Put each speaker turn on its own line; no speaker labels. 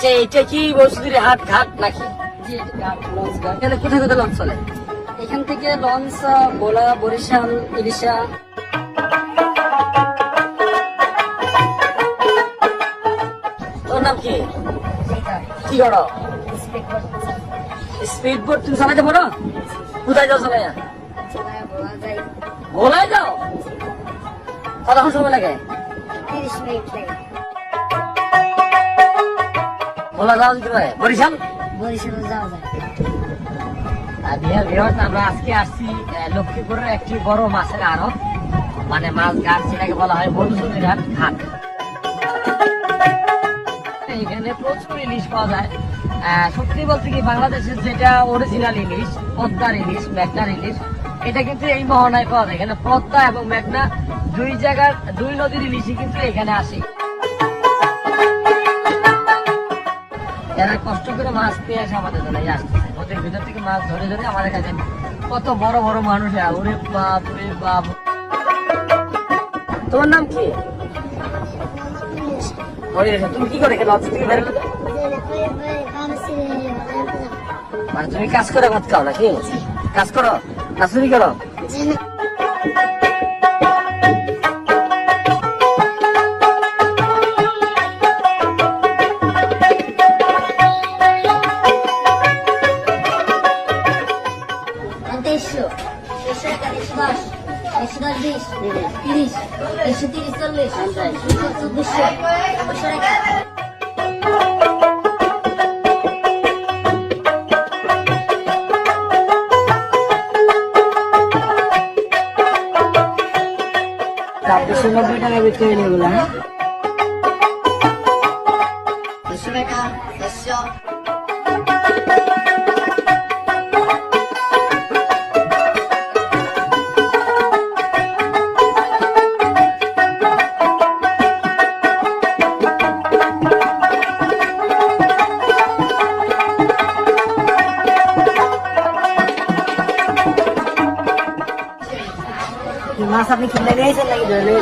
আচ্ছা, এটা কি বসুদের হাট ঘাট নাকি?
জি, এটা ঘাট, লঞ্চ ঘাট।
এখানে কোথায় কোথায় লঞ্চ চলে?
এখান থেকে লঞ্চ ভোলা, বরিশাল, ইলিশা।
তোর নাম কি? কি করো? স্পিড বোট তুমি চালাতে পারো? কোথায় যাও চালাইয়া? ভোলায় যাও? কতক্ষণ সময় লাগে?
30 মিনিট লাগে।
ভোলা যাওয়া যেতে পারে? বরিশাল?
বরিশালে যাওয়া যায়।
আমরা আজকে আসছি লক্ষ্মীপুরের একটি বড় মাছের আড়ত, মানে মাছ ঘাট, সেটাকে বলা হয় বনসুন্দরী ঘাট। এখানে প্রচুর ইলিশ পাওয়া যায়। সত্যি বলতে কি, বাংলাদেশের যেটা অরিজিনাল ইলিশ, পদ্মার ইলিশ, মেঘনার ইলিশ, এটা কিন্তু এই মোহনায় পাওয়া যায়। এখানে পদ্মা এবং মেঘনা দুই জায়গার দুই নদীর ইলিশই কিন্তু এখানে আসে। এরা কষ্ট করে মাছ পেয়ে আসে আমাদের জন্য আসতেছে, নদীর ভিতর থেকে মাছ ধরে ধরে আমাদের কাছে। কত বড় বড় মানুষ, ওরে বাপ রে বাপ। তোমার নাম কি? তুমি কি করে লঞ্চ থেকে বের হলে? মানে তুমি কাজ করে ভাত খাও নাকি? কাজ করো না চুরি করো? টাকা বিক্রি হয়ে গেল। হ্যাঁ,
100 টাকা, 100।
মাছ আপনি কিনে নিয়েছেন নাকি ধরে নিয়ে?